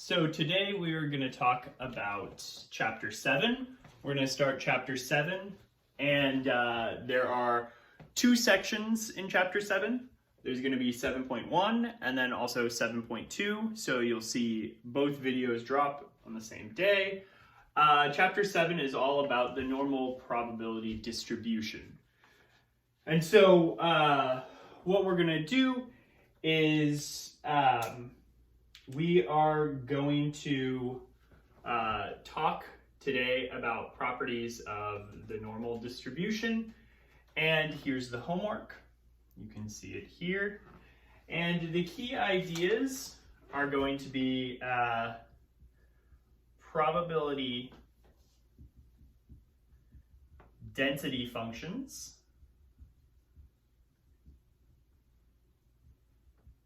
So today we are going to talk about Chapter 7. We're going to start Chapter 7, and there are two sections in Chapter 7. There's going to be 7.1 and then also 7.2, so you'll see both videos drop on the same day. Chapter 7 is all about the normal probability distribution. And so what we're going to do is we are going to talk today about properties of the normal distribution. And here's the homework. You can see it here. And the key ideas are going to be probability density functions.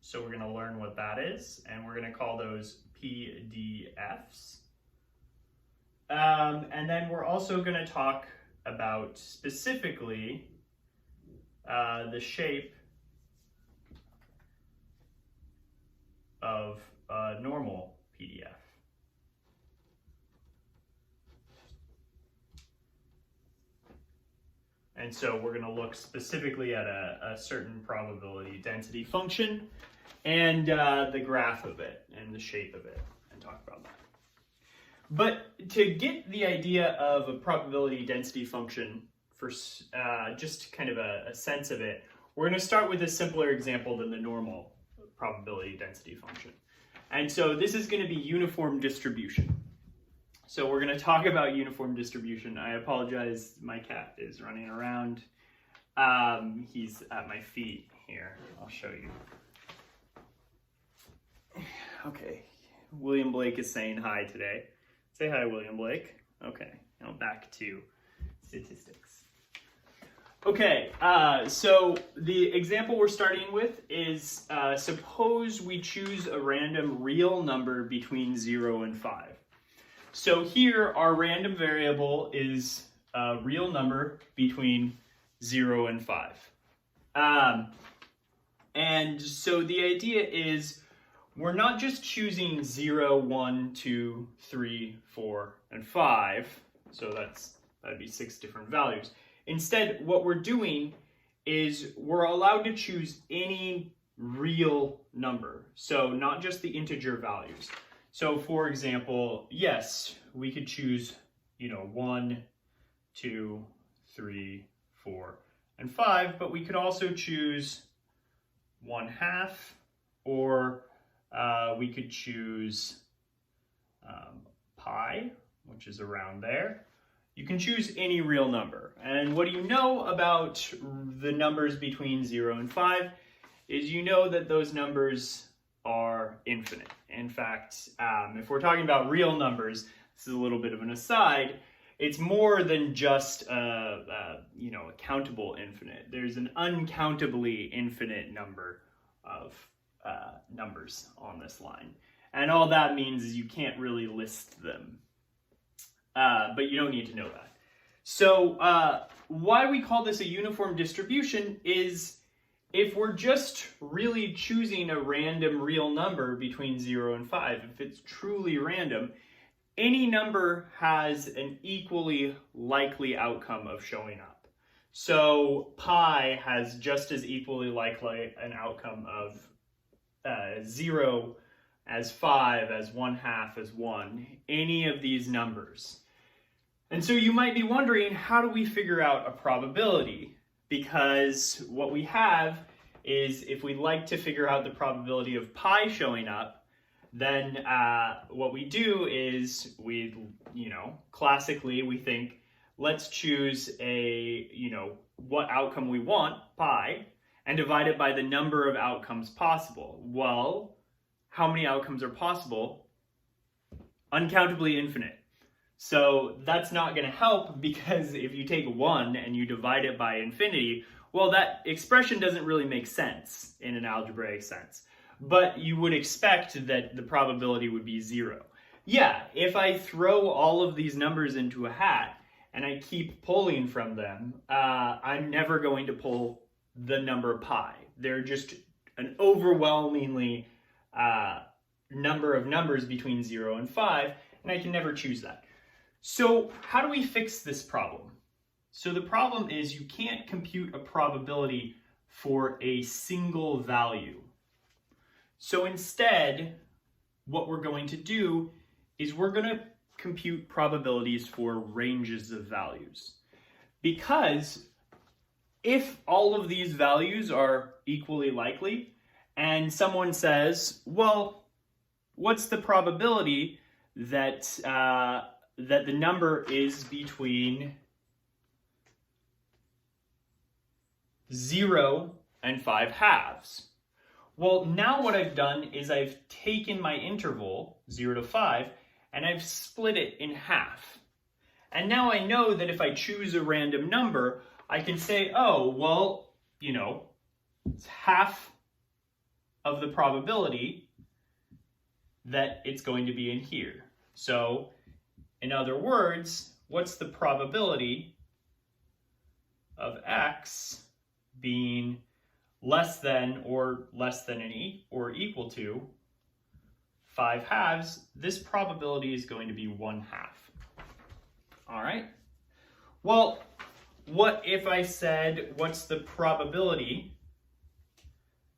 So we're going to learn what that is, and we're going to call those PDFs. And then we're also going to talk about specifically the shape of a normal PDF. And so we're going to look specifically at a certain probability density function and the graph of it and the shape of it, and talk about that. But to get the idea of a probability density function for just kind of a sense of it, we're going to start with a simpler example than the normal probability density function. And so this is going to be uniform distribution. So we're going to talk about uniform distribution. I apologize, my cat is running around. He's at my feet here. I'll show you. Okay, William Blake is saying hi today. Say hi, William Blake. Okay, now back to statistics. Okay, so the example we're starting with is suppose we choose a random real number between 0 and 5. So here our random variable is a real number between 0 and 5. And so the idea is we're not just choosing 0, 1, 2, 3, 4, and 5. So that'd be 6 different values. Instead, what we're doing is we're allowed to choose any real number. So not just the integer values. So for example, yes, we could choose, 1, 2, 3, 4, and 5, but we could also choose 1/2, or we could choose pi, which is around there. You can choose any real number. And what do you know about the numbers between 0 and 5 is you know that those numbers are infinite. In fact, if we're talking about real numbers, this is a little bit of an aside, it's more than just a countable infinite. There's an uncountably infinite number of numbers on this line. And all that means is you can't really list them. But you don't need to know that. So why we call this a uniform distribution is if we're just really choosing a random real number between 0 and 5, if it's truly random, any number has an equally likely outcome of showing up. So pi has just as equally likely an outcome of 0 as 5, as 1/2, as 1, any of these numbers. And so you might be wondering, how do we figure out a probability? Because what we have is if we like to figure out the probability of pi showing up, then what we do is classically we think, let's choose what outcome we want, pi, and divide it by the number of outcomes possible. Well, how many outcomes are possible? Uncountably infinite. So that's not going to help, because if you take 1 and you divide it by infinity, well, that expression doesn't really make sense in an algebraic sense. But you would expect that the probability would be 0. Yeah, if I throw all of these numbers into a hat and I keep pulling from them, I'm never going to pull the number pi. They're just an overwhelmingly number of numbers between 0 and 5, and I can never choose that. So how do we fix this problem? So the problem is you can't compute a probability for a single value. So instead, what we're going to do is we're going to compute probabilities for ranges of values. Because if all of these values are equally likely, and someone says, well, what's the probability that, that the number is between 0 and 5 halves? Well, now what I've done is I've taken my interval, 0 to 5, and I've split it in half. And now I know that if I choose a random number, I can say, oh, well, you know, it's half of the probability that it's going to be in here. So, in other words, what's the probability of x being less than or equal to 5 halves? This probability is going to be 1/2. All right. Well, what if I said, what's the probability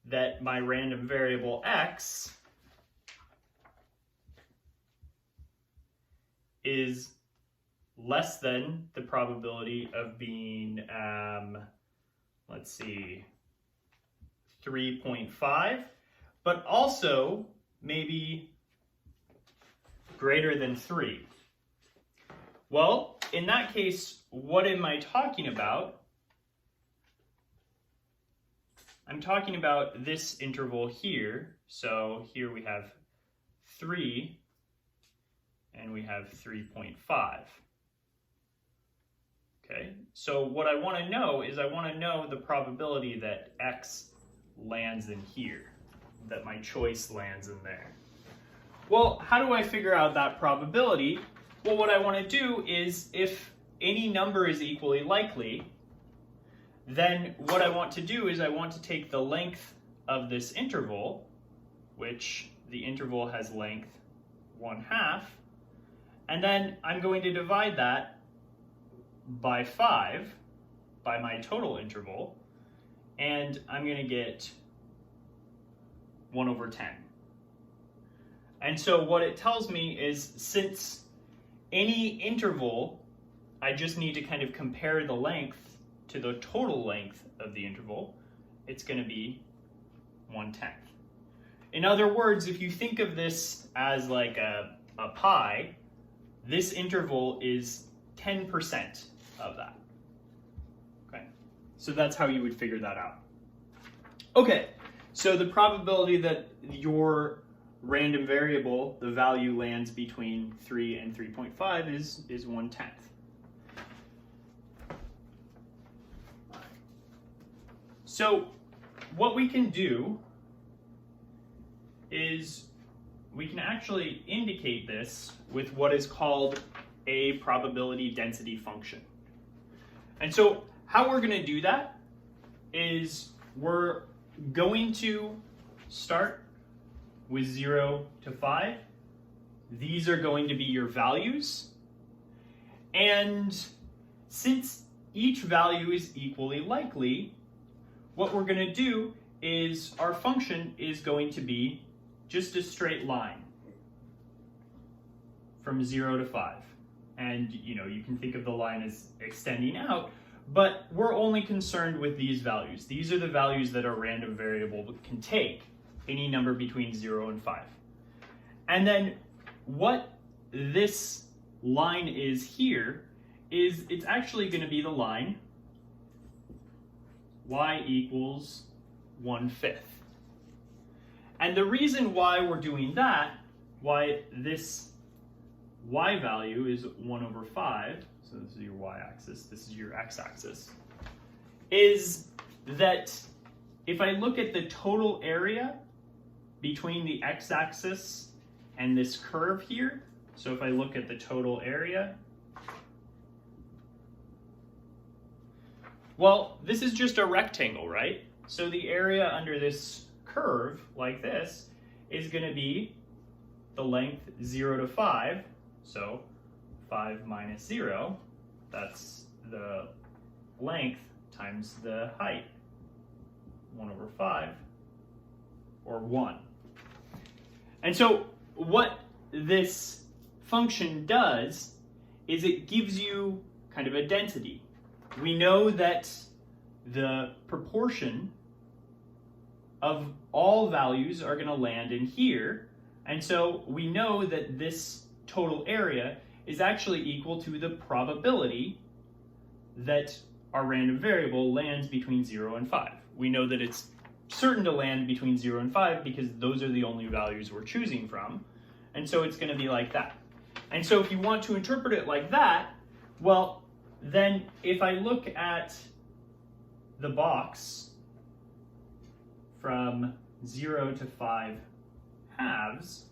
that my random variable x is less than the probability of being, let's see, 3.5, but also maybe greater than 3? Well, in that case, what am I talking about? I'm talking about this interval here. So here we have 3 and we have 3.5. Okay, so what I want to know is I want to know the probability that x lands in here, that my choice lands in there. Well, how do I figure out that probability? Well, what I want to do is, if any number is equally likely, then what I want to do is I want to take the length of this interval, which the interval has length 1/2, and then I'm going to divide that by 5, by my total interval, and I'm going to get 1/10. And so what it tells me is, since any interval, I just need to kind of compare the length to the total length of the interval, it's going to be 1/10. In other words, if you think of this as like a pie, this interval is 10% of that. Okay, so that's how you would figure that out. Okay, so the probability that your random variable, the value lands between 3 and 3.5 is 1/10. So what we can do is we can actually indicate this with what is called a probability density function. And so how we're going to do that is we're going to start with 0 to 5. These are going to be your values. And since each value is equally likely, what we're going to do is our function is going to be just a straight line from 0 to 5. And you know, you can think of the line as extending out, but we're only concerned with these values. These are the values that our random variable can take, any number between 0 and 5. And then what this line is here is it's actually going to be the line y equals 1/5. And the reason why we're doing that, why this y value is 1/5, so this is your y-axis, this is your x-axis, is that if I look at the total area between the x-axis and this curve here, so if I look at the total area, well, this is just a rectangle, right? So the area under this curve, like this, is going to be the length 0 to 5, so 5 minus 0, that's the length times the height, 1 over 5, or 1. And so what this function does is it gives you kind of a density. We know that the proportion of all values are going to land in here, and so we know that this total area is actually equal to the probability that our random variable lands between 0 and 5. We know that it's certain to land between 0 and 5 because those are the only values we're choosing from, and so it's going to be like that. And so if you want to interpret it like that, well, then if I look at the box from 0 to 5 halves,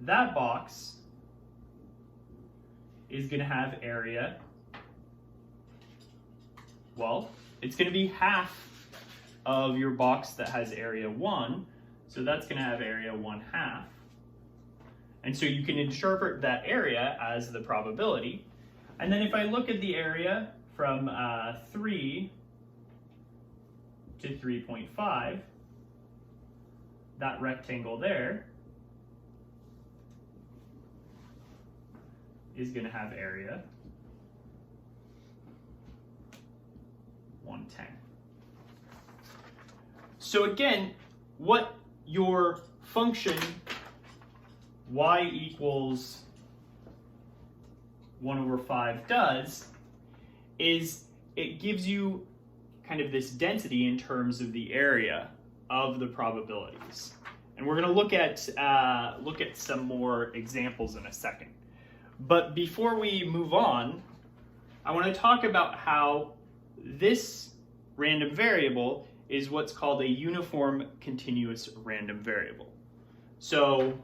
that box is going to have area, well, it's going to be half of your box that has area 1, so that's going to have area 1/2. And so you can interpret that area as the probability. And then if I look at the area from 3 to 3.5, that rectangle there is going to have area 1/10. So again, what your function y equals 1 over 5 does is it gives you kind of this density in terms of the area of the probabilities. And we're going to look at some more examples in a second. But before we move on, I want to talk about how this random variable is what's called a uniform continuous random variable. So,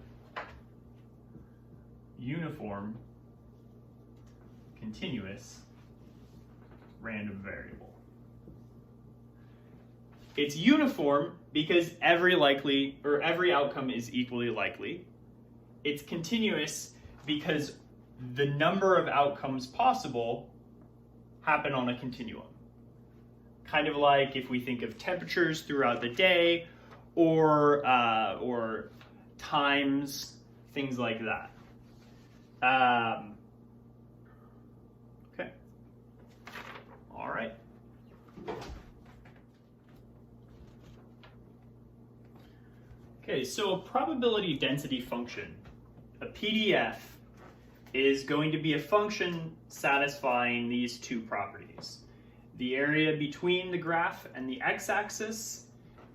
uniform continuous random variable. It's uniform because every outcome is equally likely. It's continuous because the number of outcomes possible happen on a continuum. Kind of like if we think of temperatures throughout the day or times, things like that. Okay. All right. Okay, so a probability density function, a PDF, is going to be a function satisfying these two properties. The area between the graph and the x-axis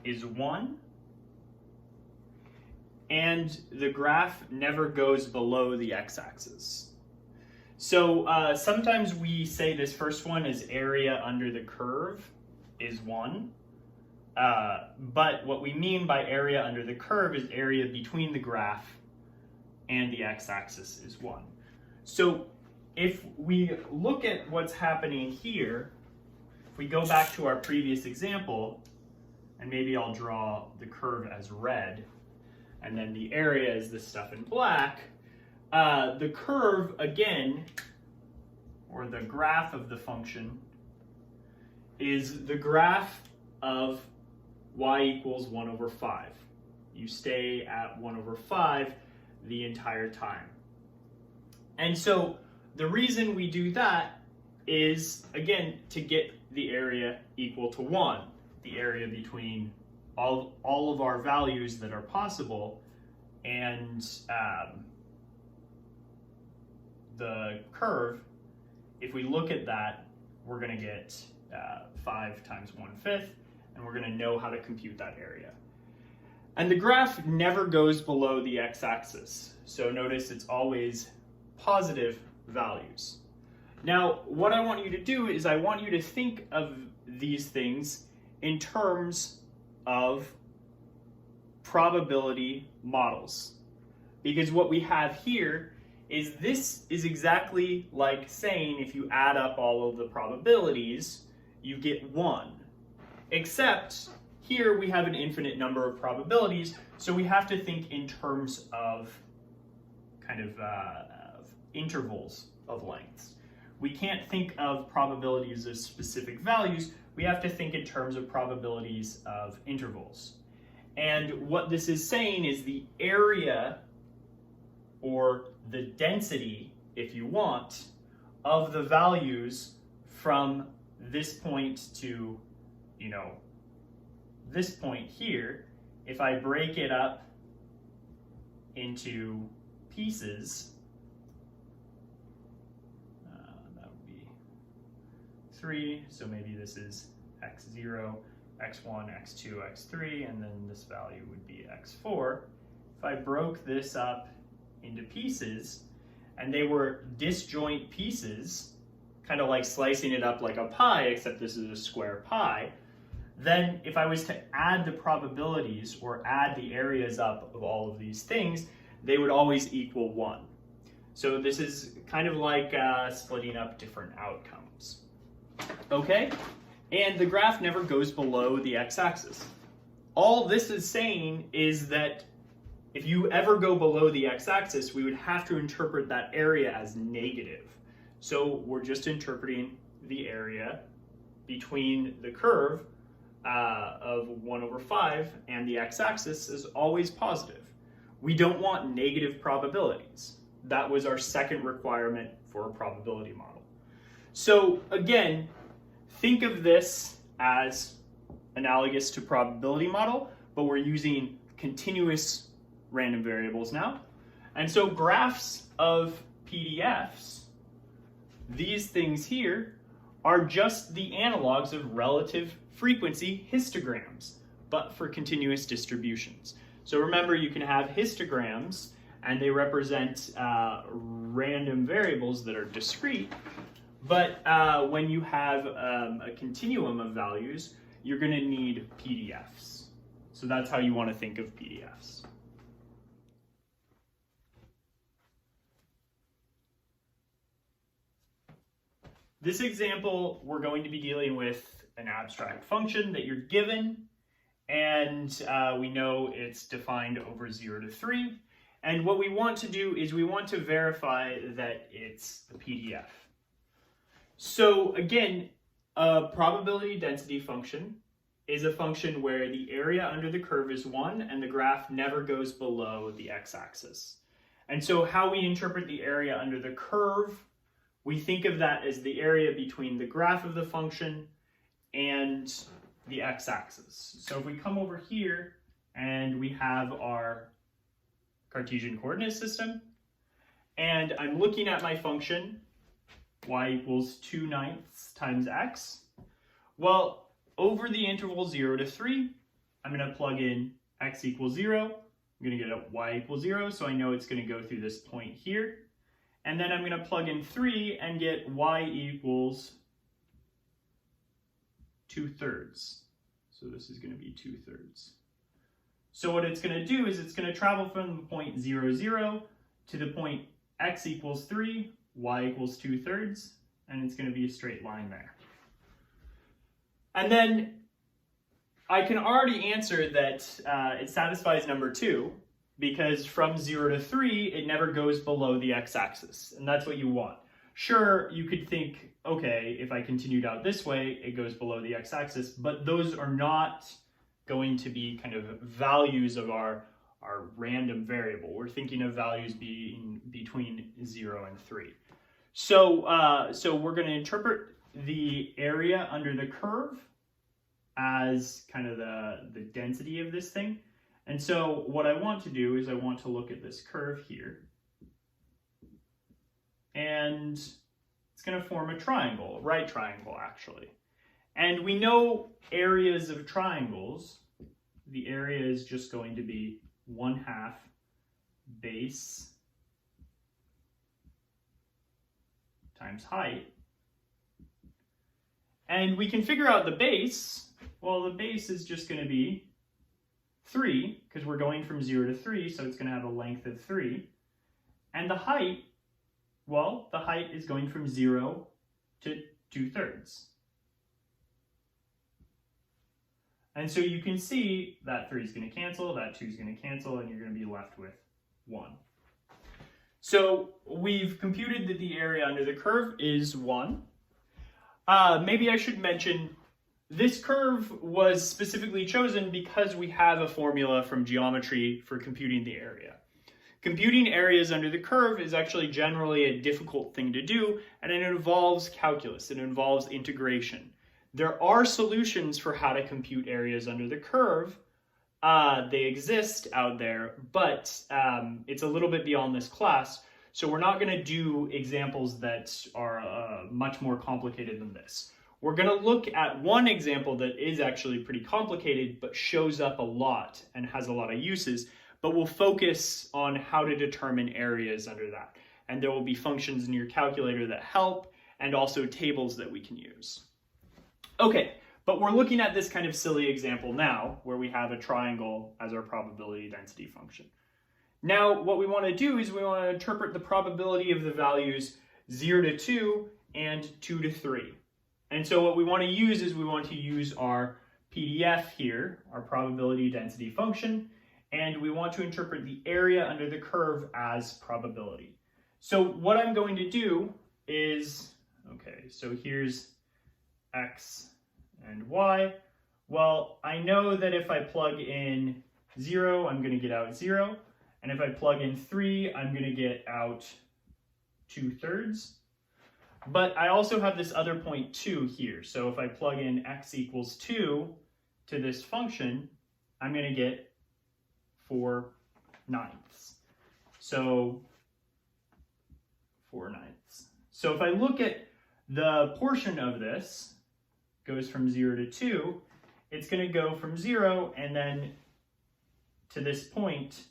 is 1, and the graph never goes below the x-axis. So sometimes we say this first one is area under the curve is 1, but what we mean by area under the curve is area between the graph and the x-axis is 1. So if we look at what's happening here, if we go back to our previous example, and maybe I'll draw the curve as red, and then the area is the stuff in black, the curve, again, or the graph of the function, is the graph of y equals 1 over 5. You stay at 1 over 5 the entire time. And so the reason we do that is, again, to get the area equal to 1, the area between all of our values that are possible, and the curve. If we look at that, we're going to get 5 times 1/5, and we're going to know how to compute that area. And the graph never goes below the x-axis, so notice it's always positive values. Now, what I want you to do is I want you to think of these things in terms of probability models. Because what we have here is this is exactly like saying if you add up all of the probabilities, you get 1. Except Here we have an infinite number of probabilities, so we have to think in terms of kind of intervals of lengths. We can't think of probabilities as specific values, we have to think in terms of probabilities of intervals. And what this is saying is the area, or the density, if you want, of the values from this point to, this point here. If I break it up into pieces, that would be 3, so maybe this is x0, x1, x2, x3, and then this value would be x4. If I broke this up into pieces, and they were disjoint pieces, kind of like slicing it up like a pie, except this is a square pie, then if I was to add the probabilities or add the areas up of all of these things, they would always equal 1. So this is kind of like splitting up different outcomes. Okay? And the graph never goes below the x-axis. All this is saying is that if you ever go below the x-axis, we would have to interpret that area as negative. So we're just interpreting the area between the curve of 1/5 and the x-axis is always positive. We don't want negative probabilities. That was our second requirement for a probability model. So again, think of this as analogous to probability model, but we're using continuous random variables now. And so graphs of PDFs, these things here, are just the analogs of relative frequency histograms, but for continuous distributions. So remember, you can have histograms, and they represent random variables that are discrete, but when you have a continuum of values, you're going to need PDFs. So that's how you want to think of PDFs. This example, we're going to be dealing with an abstract function that you're given, and we know it's defined over 0 to 3. And what we want to do is we want to verify that it's a PDF. So again, a probability density function is a function where the area under the curve is 1 and the graph never goes below the x-axis. And so how we interpret the area under the curve, we think of that as the area between the graph of the function and the x-axis. So if we come over here and we have our Cartesian coordinate system, and I'm looking at my function, y equals 2/9 times x. Well, over the interval 0 to 3, I'm going to plug in x equals 0. I'm going to get a y equals 0, so I know it's going to go through this point here. And then I'm going to plug in 3 and get y equals 2/3. So this is going to be 2/3. So what it's going to do is it's going to travel from the point 0, 0 to the point x equals 3, y equals 2/3, and it's going to be a straight line there. And then I can already answer that it satisfies number 2, because from 0 to 3, it never goes below the x-axis, and that's what you want. Sure, you could think, okay, if I continued out this way, it goes below the x-axis, but those are not going to be kind of values of our random variable. We're thinking of values being between 0 and 3. So, so we're going to interpret the area under the curve as kind of the density of this thing. And so what I want to do is I want to look at this curve here. And it's going to form a triangle, a right triangle actually. And we know areas of triangles. The area is just going to be 1/2 base times height. And we can figure out the base. Well, the base is just going to be 3, because we're going from 0 to 3, so it's going to have a length of 3. And the height, well, the height is going from 0 to 2/3. And so you can see that 3 is going to cancel, that 2 is going to cancel, and you're going to be left with 1. So we've computed that the area under the curve is 1. Maybe I should mention this curve was specifically chosen because we have a formula from geometry for computing the area. Computing areas under the curve is actually generally a difficult thing to do, and it involves calculus, it involves integration. There are solutions for how to compute areas under the curve. They exist out there, but it's a little bit beyond this class, so we're not going to do examples that are much more complicated than this. We're going to look at one example that is actually pretty complicated, but shows up a lot and has a lot of uses, but we'll focus on how to determine areas under that. And there will be functions in your calculator that help, and also tables that we can use. Okay, but we're looking at this kind of silly example now, where we have a triangle as our probability density function. Now, what we want to do is we want to interpret the probability of the values 0 to 2 and 2 to 3. And so what we want to use is we want to use our PDF here, our probability density function, and we want to interpret the area under the curve as probability. So what I'm going to do is, okay, so here's X and Y. Well, I know that if I plug in 0, I'm going to get out 0. And if I plug in 3, I'm going to get out 2/3. But I also have this other point 2 here. So if I plug in x equals 2 to this function, I'm going to get 4/9. So 4/9. So if I look at the portion of this, goes from 0 to 2, it's going to go from 0 and then to this point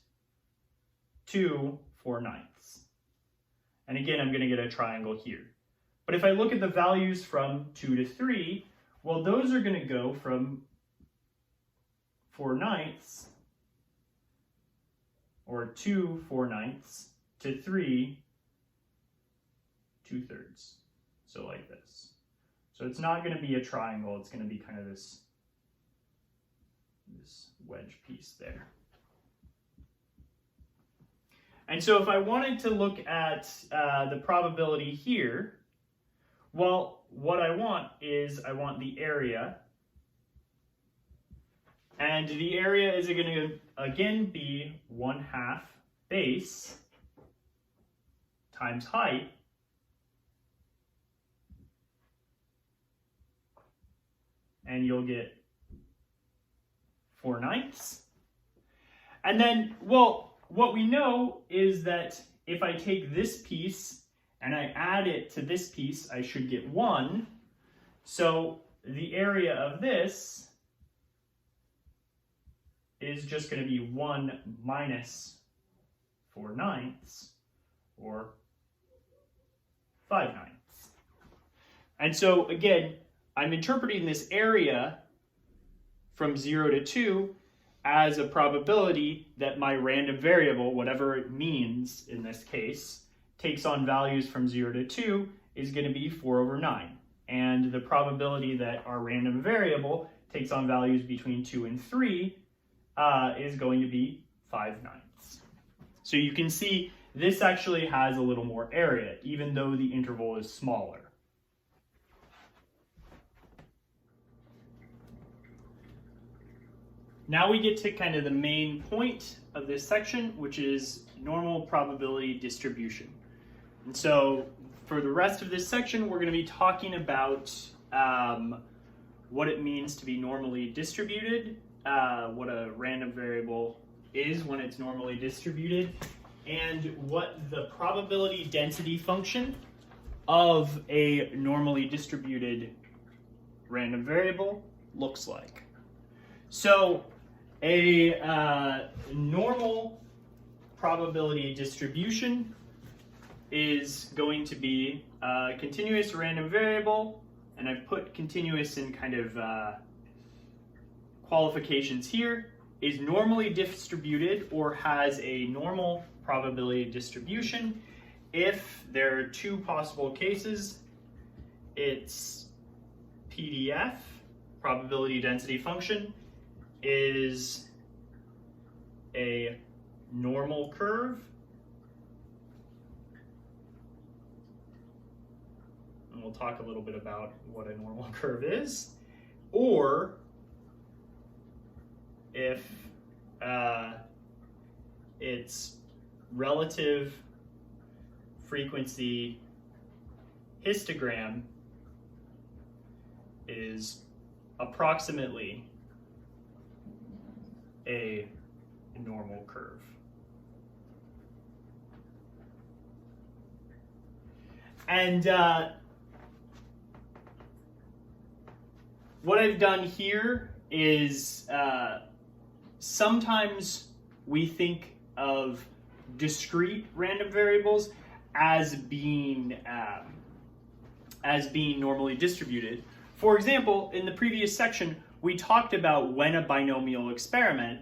to 4/9. And again, I'm going to get a triangle here. But if I look at the values from 2 to 3, well, those are going to go from 4/9 or 2 4/9 to 3 2/3. So like this. So it's not going to be a triangle, it's going to be kind of this wedge piece there. And so if I wanted to look at the probability here, well, what I want is I want the area. And the area is going to, again, be 1/2 base times height. And you'll get 4/9. And then, well, what we know is that if I take this piece and I add it to this piece, I should get 1. So the area of this is just going to be 1 minus 4/9 or 5/9. And so again, I'm interpreting this area from 0 to 2 as a probability that my random variable, whatever it means in this case, takes on values from 0 to 2 is going to be 4/9. And the probability that our random variable takes on values between 2 and 3 is going to be 5/9. So you can see this actually has a little more area, even though the interval is smaller. Now we get to kind of the main point of this section, which is normal probability distribution. And so for the rest of this section, we're going to be talking about what it means to be normally distributed, what a random variable is when it's normally distributed, and what the probability density function of a normally distributed random variable looks like. So a normal probability distribution is going to be a continuous random variable, and I've put continuous in kind of qualifications here, is normally distributed or has a normal probability distribution if there are two possible cases. It's PDF, probability density function, is a normal curve. And we'll talk a little bit about what a normal curve is. Or if its relative frequency histogram is approximately a normal curve. And what I've done here is sometimes we think of discrete random variables as being normally distributed. For example, in the previous section, we talked about when a binomial experiment,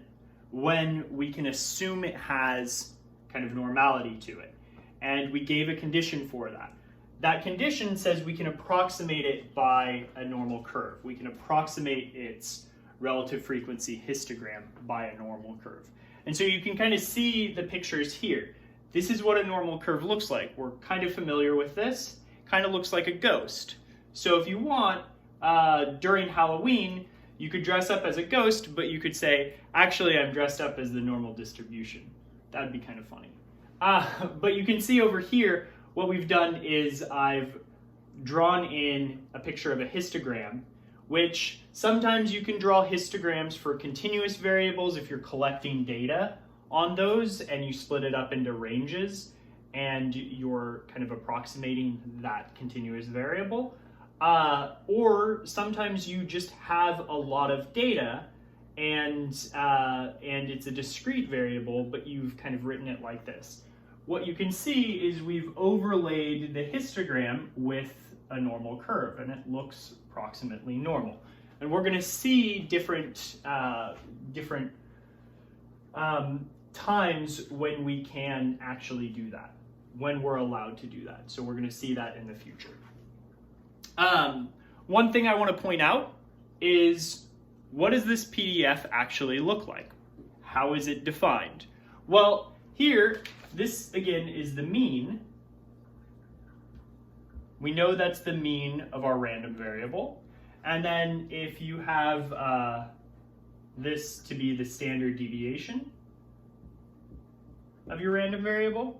when we can assume it has kind of normality to it. And we gave a condition for that. That condition says we can approximate it by a normal curve. We can approximate its relative frequency histogram by a normal curve. And so you can kind of see the pictures here. This is what a normal curve looks like. We're kind of familiar with this. Kind of looks like a ghost. So if you want, during Halloween, you could dress up as a ghost, but you could say, actually, I'm dressed up as the normal distribution. That'd be kind of funny. But you can see over here, what we've done is I've drawn in a picture of a histogram, which sometimes you can draw histograms for continuous variables if you're collecting data on those and you split it up into ranges and you're kind of approximating that continuous variable. Or sometimes you just have a lot of data and it's a discrete variable, but you've kind of written it like this. What you can see is we've overlaid the histogram with a normal curve, and it looks approximately normal. And we're going to see different times when we can actually do that, when we're allowed to do that. So we're going to see that in the future. One thing I want to point out is, what does this PDF actually look like? How is it defined? Well, here, this again is the mean. We know that's the mean of our random variable. And then if you have this to be the standard deviation of your random variable,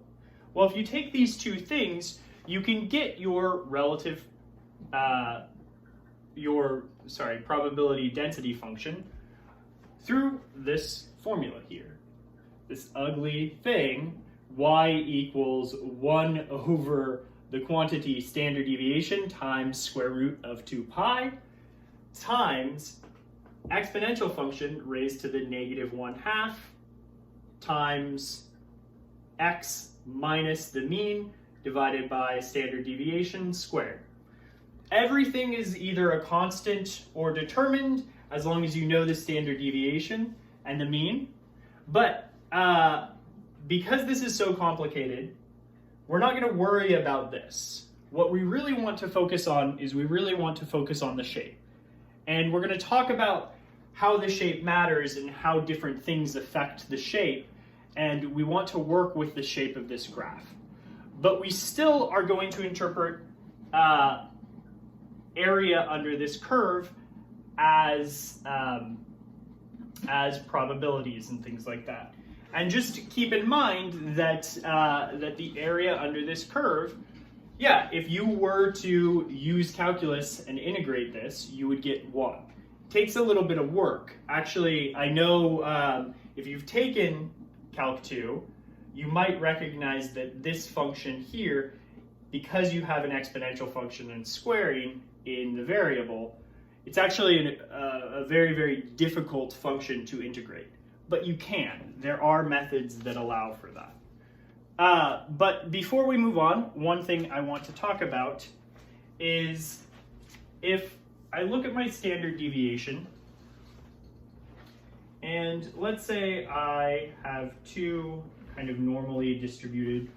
well, if you take these two things, you can get your relative, probability density function through this formula here. This ugly thing, y equals 1 over the quantity standard deviation times square root of 2 pi times exponential function raised to the -1/2 times x minus the mean divided by standard deviation squared. Everything is either a constant or determined as long as you know the standard deviation and the mean. But because this is so complicated, we're not going to worry about this. What we really want to focus on is we really want to focus on the shape. And we're going to talk about how the shape matters and how different things affect the shape. And we want to work with the shape of this graph. But we still are going to interpret area under this curve as probabilities and things like that. And just keep in mind that that the area under this curve, yeah, if you were to use calculus and integrate this, you would get 1. It takes a little bit of work. Actually, I know if you've taken Calc 2, you might recognize that this function here, because you have an exponential function and squaring in the variable, it's actually a very, very difficult function to integrate. But you can. There are methods that allow for that. But before we move on, one thing I want to talk about is if I look at my standard deviation, and let's say I have two kind of normally distributed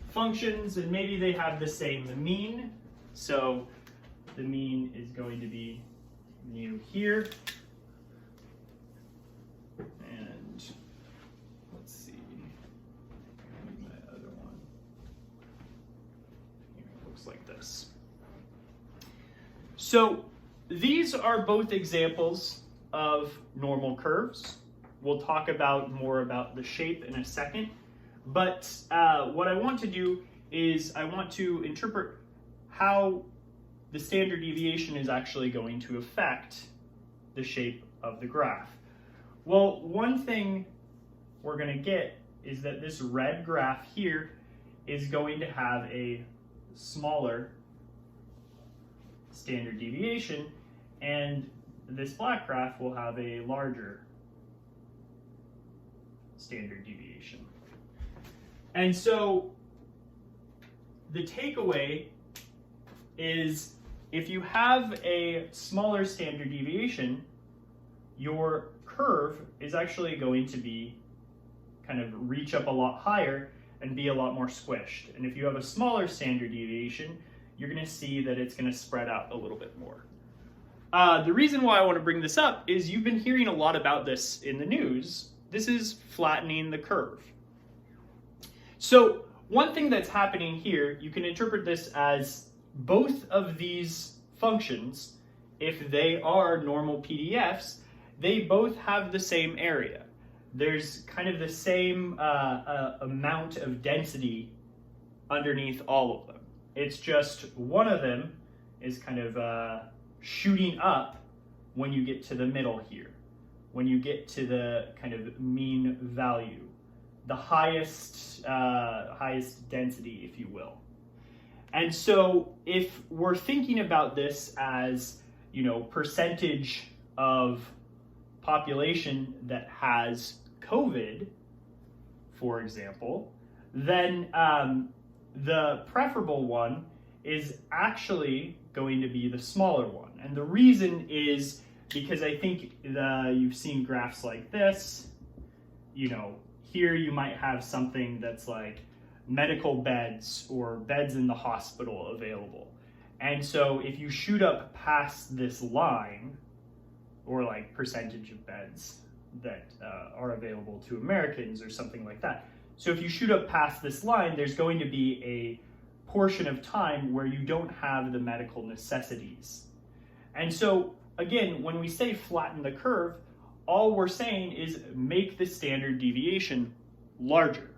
functions, and maybe they have the same mean. So the mean is going to be mu here. looks like this. So these are both examples of normal curves. We'll talk more about the shape in a second. But what I want to do is I want to interpret how the standard deviation is actually going to affect the shape of the graph. Well, one thing we're going to get is that this red graph here is going to have a smaller standard deviation, and this black graph will have a larger standard deviation. And so the takeaway is if you have a smaller standard deviation, your curve is actually going to be kind of reach up a lot higher and be a lot more squished. And if you have a smaller standard deviation, you're going to see that it's going to spread out a little bit more. The reason why I want to bring this up is you've been hearing a lot about this in the news. This is flattening the curve. So one thing that's happening here, you can interpret this as both of these functions, if they are normal PDFs, they both have the same area. There's kind of the same amount of density underneath all of them. It's just one of them is kind of shooting up when you get to the middle here, when you get to the kind of mean value, the highest density, if you will. And so if we're thinking about this as, percentage of population that has COVID, for example, then the preferable one is actually going to be the smaller one. And the reason is because I think you've seen graphs like this. Here you might have something that's like medical beds or beds in the hospital available. And so if you shoot up past this line, or like percentage of beds that are available to Americans or something like that. So if you shoot up past this line, there's going to be a portion of time where you don't have the medical necessities. And so again, when we say flatten the curve, all we're saying is make the standard deviation larger.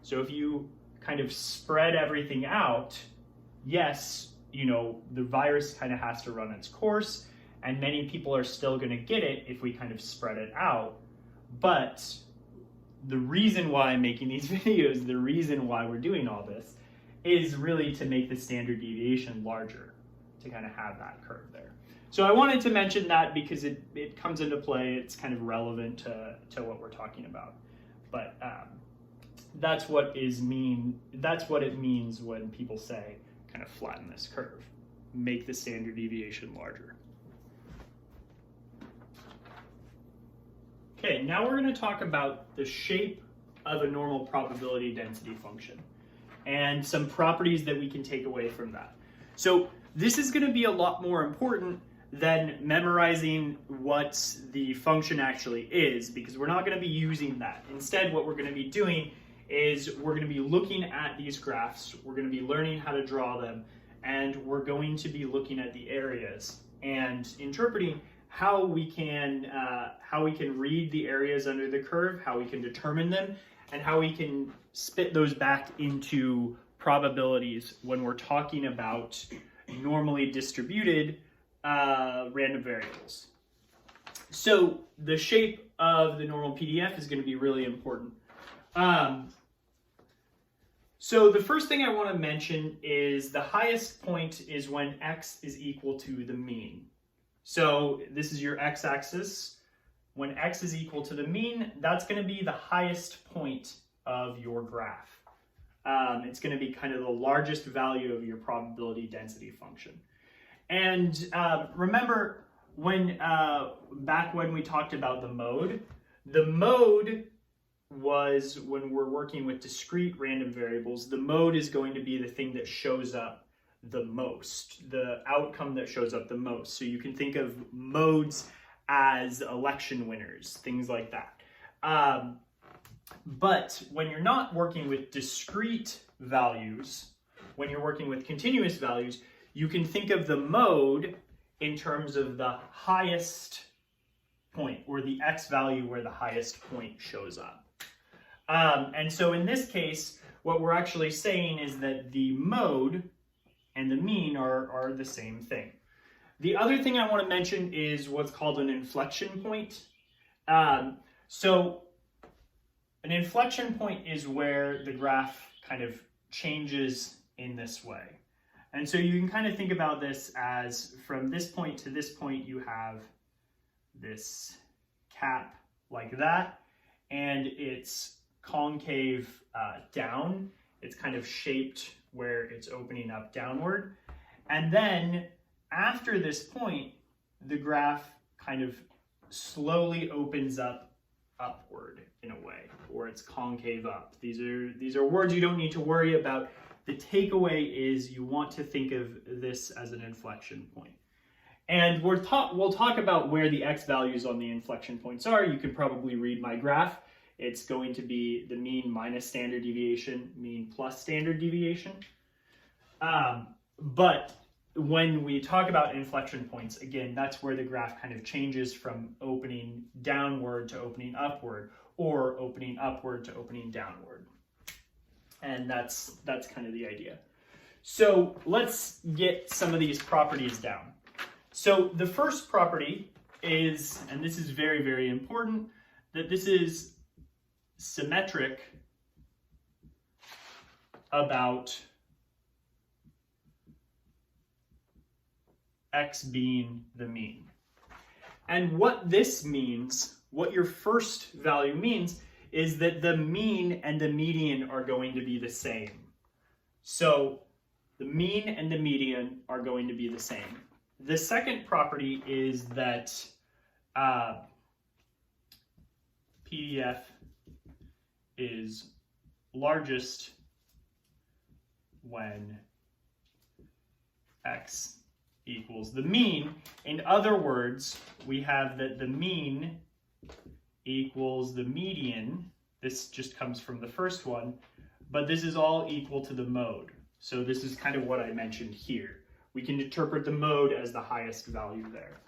So if you kind of spread everything out, yes, the virus kind of has to run its course, and many people are still going to get it if we kind of spread it out. But the reason why I'm making these videos, the reason why we're doing all this, is really to make the standard deviation larger, to kind of have that curve there. So I wanted to mention that because it comes into play. It's kind of relevant to what we're talking about. But that's what it means when people say kind of flatten this curve, make the standard deviation larger. Okay, now we're going to talk about the shape of a normal probability density function and some properties that we can take away from that. So this is going to be a lot more important than memorizing what the function actually is, because we're not going to be using that. Instead, what we're going to be doing is we're going to be looking at these graphs, we're going to be learning how to draw them, and we're going to be looking at the areas and interpreting how we can read the areas under the curve, how we can determine them, and how we can spit those back into probabilities when we're talking about normally distributed random variables. So the shape of the normal PDF is going to be really important. So the first thing I want to mention is the highest point is when x is equal to the mean. So this is your x-axis. When x is equal to the mean, that's going to be the highest point of your graph. It's going to be kind of the largest value of your probability density function. And remember, back when we talked about the mode was when we're working with discrete random variables, the mode is going to be the thing that shows up the most, the outcome that shows up the most. So you can think of modes as election winners, things like that. But when you're not working with discrete values, when you're working with continuous values, you can think of the mode in terms of the highest point, or the x value where the highest point shows up. And so in this case, what we're actually saying is that the mode and the mean are the same thing. The other thing I want to mention is what's called an inflection point. So an inflection point is where the graph kind of changes in this way. And so you can kind of think about this as from this point to this point, you have this cap like that, and it's concave down. It's kind of shaped where it's opening up downward. And then after this point, the graph kind of slowly opens up upward in a way, or it's concave up. These are words you don't need to worry about. The takeaway is you want to think of this as an inflection point. And we'll talk about where the x values on the inflection points are. You can probably read my graph. It's going to be the mean minus standard deviation, mean plus standard deviation. But when we talk about inflection points, again, that's where the graph kind of changes from opening downward to opening upward, or opening upward to opening downward. And that's kind of the idea. So let's get some of these properties down. So the first property is, and this is very, very important, that this is symmetric about x being the mean. And what this means, what your first value means, is that the mean and the median are going to be the same. So the mean and the median are going to be the same. The second property is that PDF is largest when x equals the mean. In other words, we have that the mean equals the median. This just comes from the first one, but this is all equal to the mode. So this is kind of what I mentioned here. We can interpret the mode as the highest value there.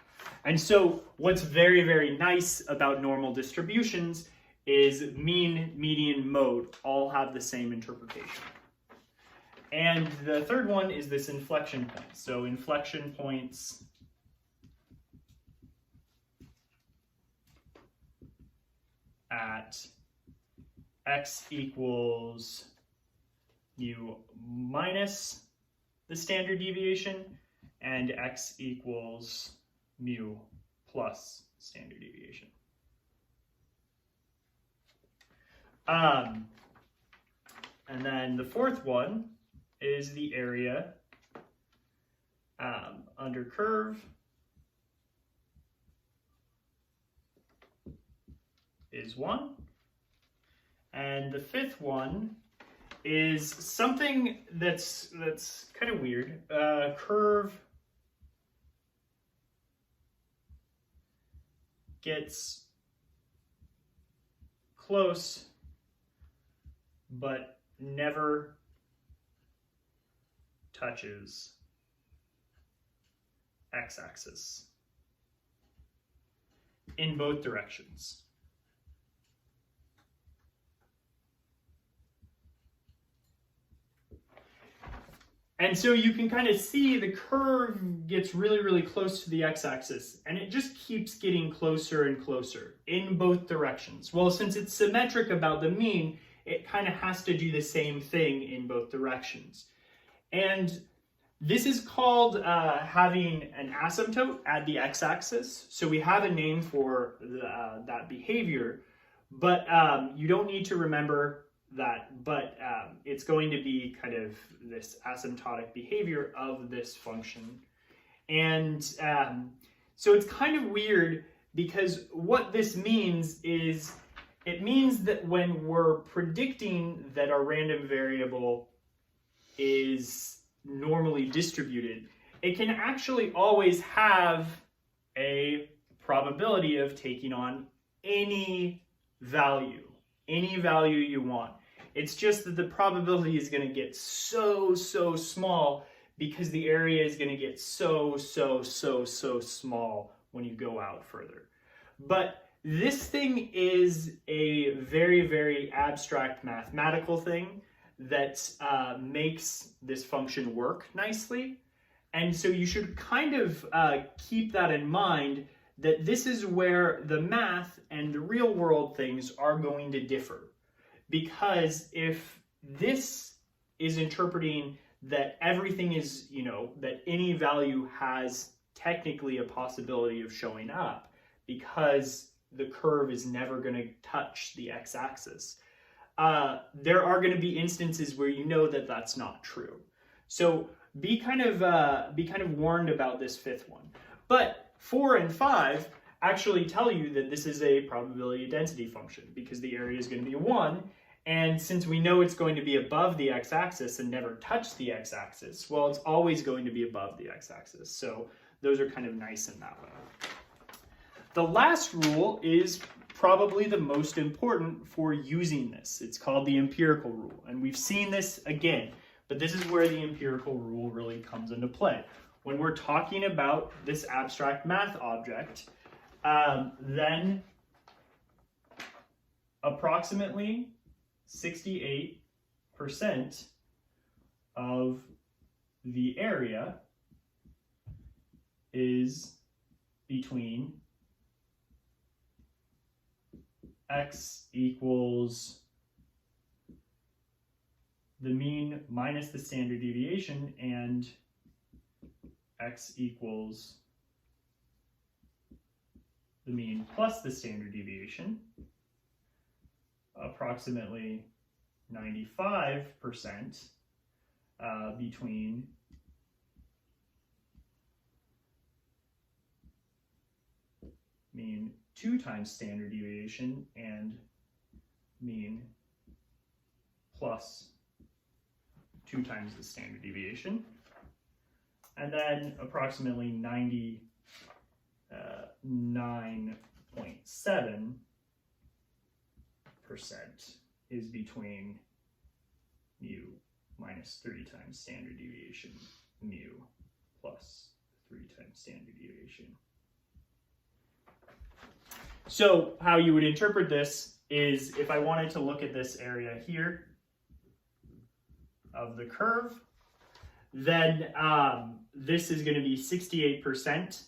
And so what's very, very nice about normal distributions is mean, median, mode all have the same interpretation. And the third one is this inflection point. So inflection points at x equals mu minus the standard deviation and x equals mu plus standard deviation. And then the fourth one is the area under curve is 1. And the fifth one is something that's kind of weird. Curve gets close but never touches x-axis in both directions. And so you can kind of see the curve gets really, really close to the x-axis, and it just keeps getting closer and closer in both directions. Well, since it's symmetric about the mean, it kind of has to do the same thing in both directions. And this is called having an asymptote at the x-axis. So we have a name for that behavior, but you don't need to remember that, but it's going to be kind of this asymptotic behavior of this function. And so it's kind of weird, because what this means is it means that when we're predicting that our random variable is normally distributed, it can actually always have a probability of taking on any value you want. It's just that the probability is going to get so small because the area is going to get so small when you go out further. But this thing is a very abstract mathematical thing that makes this function work nicely. And so you should kind of keep that in mind, that this is where the math and the real world things are going to differ. Because if this is interpreting that everything is, that any value has technically a possibility of showing up because the curve is never going to touch the x-axis, there are going to be instances where that that's not true. So be kind of warned about this fifth one. But 4 and 5 actually tell you that this is a probability density function because the area is going to be 1. And since we know it's going to be above the x-axis and never touch the x-axis, well, it's always going to be above the x-axis. So those are kind of nice in that way. The last rule is probably the most important for using this. It's called the empirical rule. And we've seen this again, but this is where the empirical rule really comes into play. When we're talking about this abstract math object, then approximately 68% of the area is between x equals the mean minus the standard deviation and x equals the mean plus the standard deviation. Approximately 95% between mean 2 times standard deviation and mean plus 2 times the standard deviation. And then approximately 99.7% is between mu minus 3 times standard deviation, mu plus 3 times standard deviation. So how you would interpret this is, if I wanted to look at this area here of the curve, then this is going to be 68%,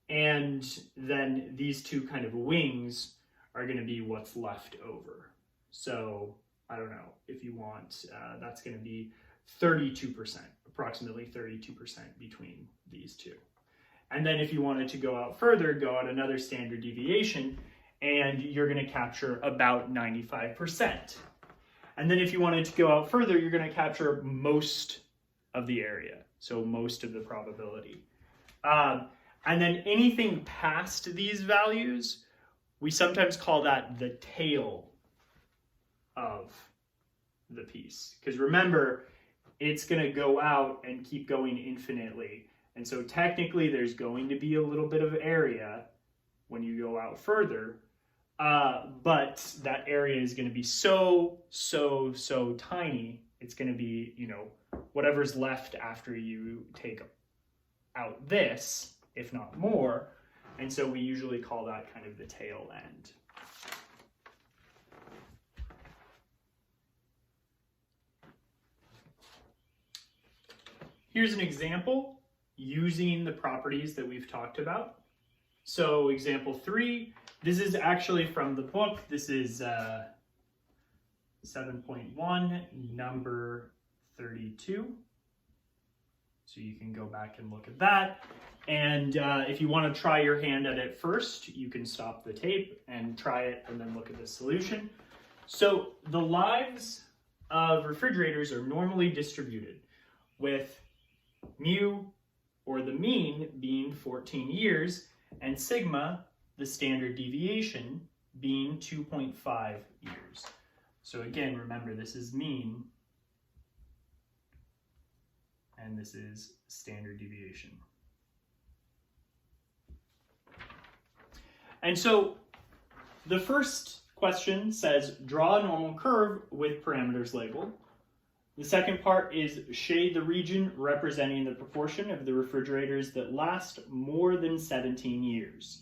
and then these two kind of wings are going to be what's left over. So I don't know if you want, that's going to be 32%, approximately 32% between these two. And then if you wanted to go out further, go out another standard deviation, and you're going to capture about 95%. And then if you wanted to go out further, you're going to capture most of the area, so most of the probability. And then anything past these values, we sometimes call that the tail of the piece. Because remember, it's going to go out and keep going infinitely. And so technically there's going to be a little bit of area when you go out further, but that area is going to be so tiny. It's going to be, whatever's left after you take out this, if not more. And so we usually call that kind of the tail end. Here's an example using the properties that we've talked about. So example 3, this is actually from the book. This is 7.1, number 32. So you can go back and look at that. And if you want to try your hand at it first, you can stop the tape and try it and then look at the solution. So the lives of refrigerators are normally distributed, with mu, or the mean, being 14 years, and sigma, the standard deviation, being 2.5 years. So again, remember, this is mean, and this is standard deviation. And so the first question says, draw a normal curve with parameters labeled. The second part is shade the region representing the proportion of the refrigerators that last more than 17 years.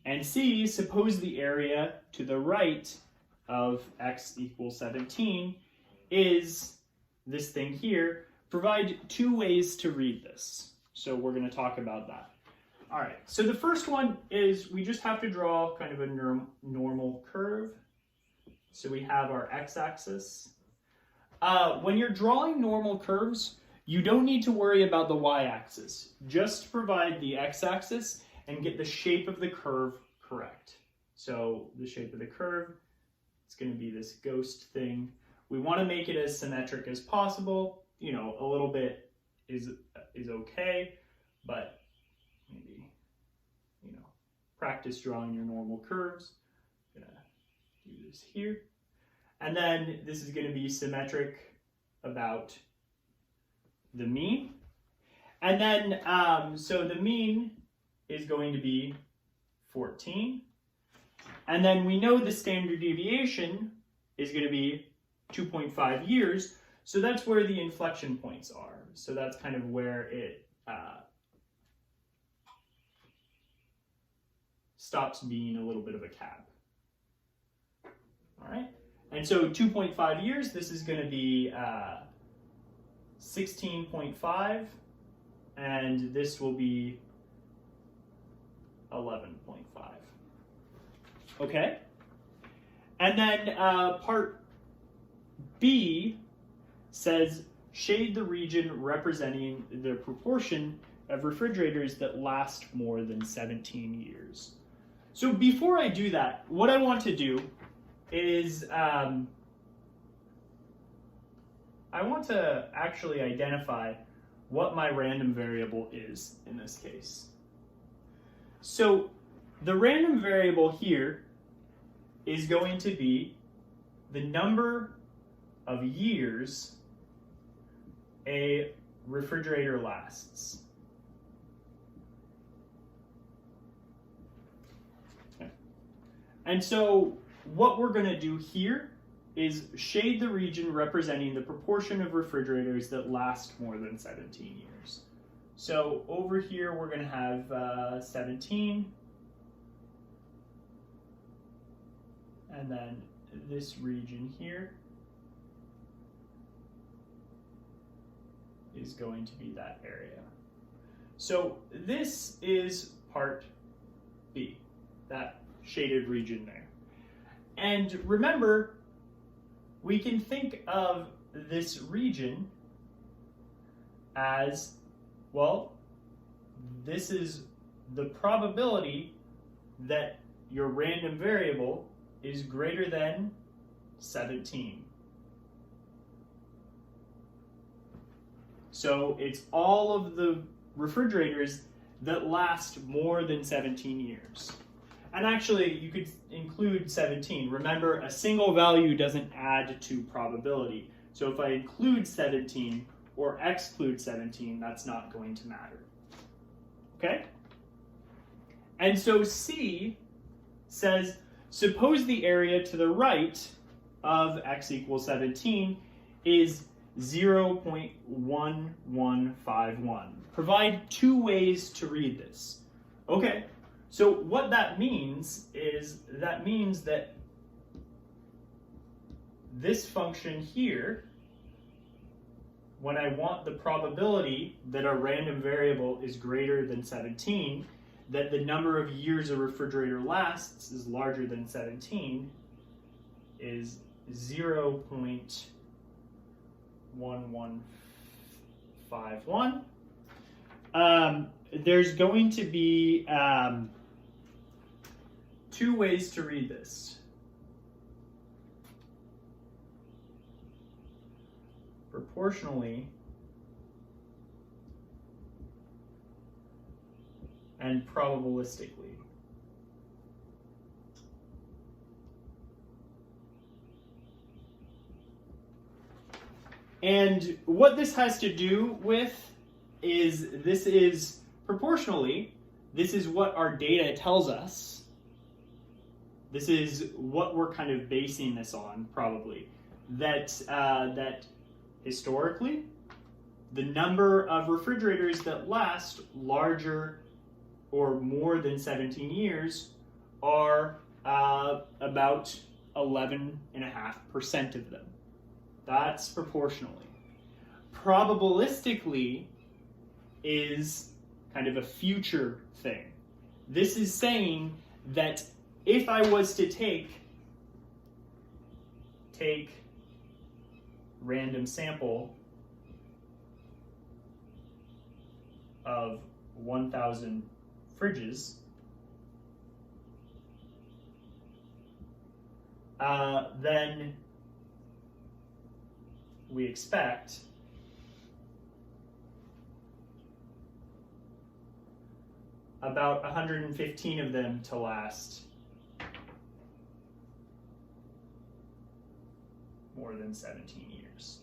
And C, suppose the area to the right of x equals 17 is this thing here. Provide two ways to read this. So we're going to talk about that. All right, so the first one is we just have to draw kind of a normal curve. So we have our x-axis. When you're drawing normal curves, you don't need to worry about the y-axis. Just provide the x-axis and get the shape of the curve correct. So the shape of the curve, it's going to be this ghost thing. We want to make it as symmetric as possible. You know, a little bit is okay, but maybe, you know, practice drawing your normal curves. I'm going to do this here. And then this is going to be symmetric about the mean. And then, so the mean is going to be 14. And then we know the standard deviation is going to be 2.5 years. So that's where the inflection points are. So that's kind of where it stops being a little bit of a cap. All right. And so 2.5 years, this is going to be 16.5, and this will be 11.5. Okay? And then part B says, shade the region representing the proportion of refrigerators that last more than 17 years. So before I do that, what I want to do is I want to actually identify what my random variable is in this case. So the random variable here is going to be the number of years a refrigerator lasts. Okay. And so what we're going to do here is shade the region representing the proportion of refrigerators that last more than 17 years. So over here we're going to have 17, and then this region here is going to be that area. So this is part B, that shaded region there. And remember, we can think of this region as, well, this is the probability that your random variable is greater than 17. So it's all of the refrigerators that last more than 17 years. And actually, you could include 17. Remember, a single value doesn't add to probability. So if I include 17 or exclude 17, that's not going to matter. Okay? And so C says, suppose the area to the right of x equals 17 is 0.1151. Provide two ways to read this. Okay. So what that means is, that means that this function here, when I want the probability that a random variable is greater than 17, that the number of years a refrigerator lasts is larger than 17, is 0.1151. There's going to be two ways to read this. Proportionally and probabilistically. And what this has to do with is, this is proportionally, this is what our data tells us. this is what we're kind of basing this on, probably, that historically, the number of refrigerators that last larger or more than 17 years are about 11.5% of them. That's proportionally. Probabilistically is kind of a future thing. This is saying that if I was to take random sample of 1,000 fridges, then we expect about 115 of them to last more than 17 years.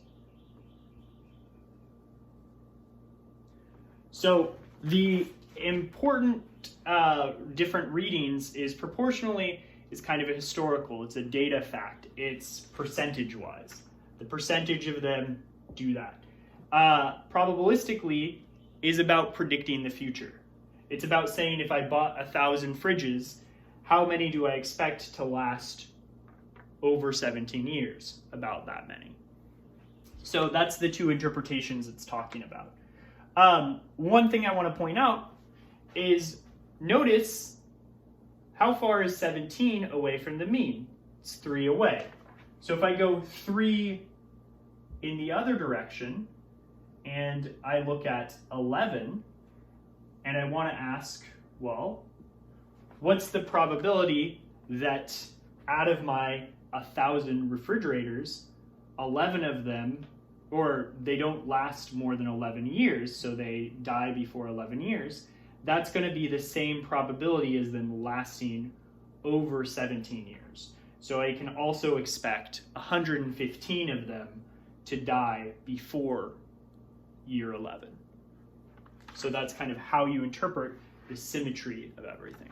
So the important different readings is proportionally is kind of a historical. It's a data fact. It's percentage-wise. The percentage of them do that. Probabilistically is about predicting the future. It's about saying if I bought 1,000 fridges, how many do I expect to last over 17 years? About that many. So that's the two interpretations it's talking about. One thing I want to point out is notice how far is 17 away from the mean? It's 3 away. So if I go 3 in the other direction and I look at 11 and I want to ask, well, what's the probability that out of my 1,000 refrigerators, 11 of them, or they don't last more than 11 years, so they die before 11 years, that's going to be the same probability as them lasting over 17 years. So I can also expect 115 of them to die before year 11. So that's kind of how you interpret the symmetry of everything.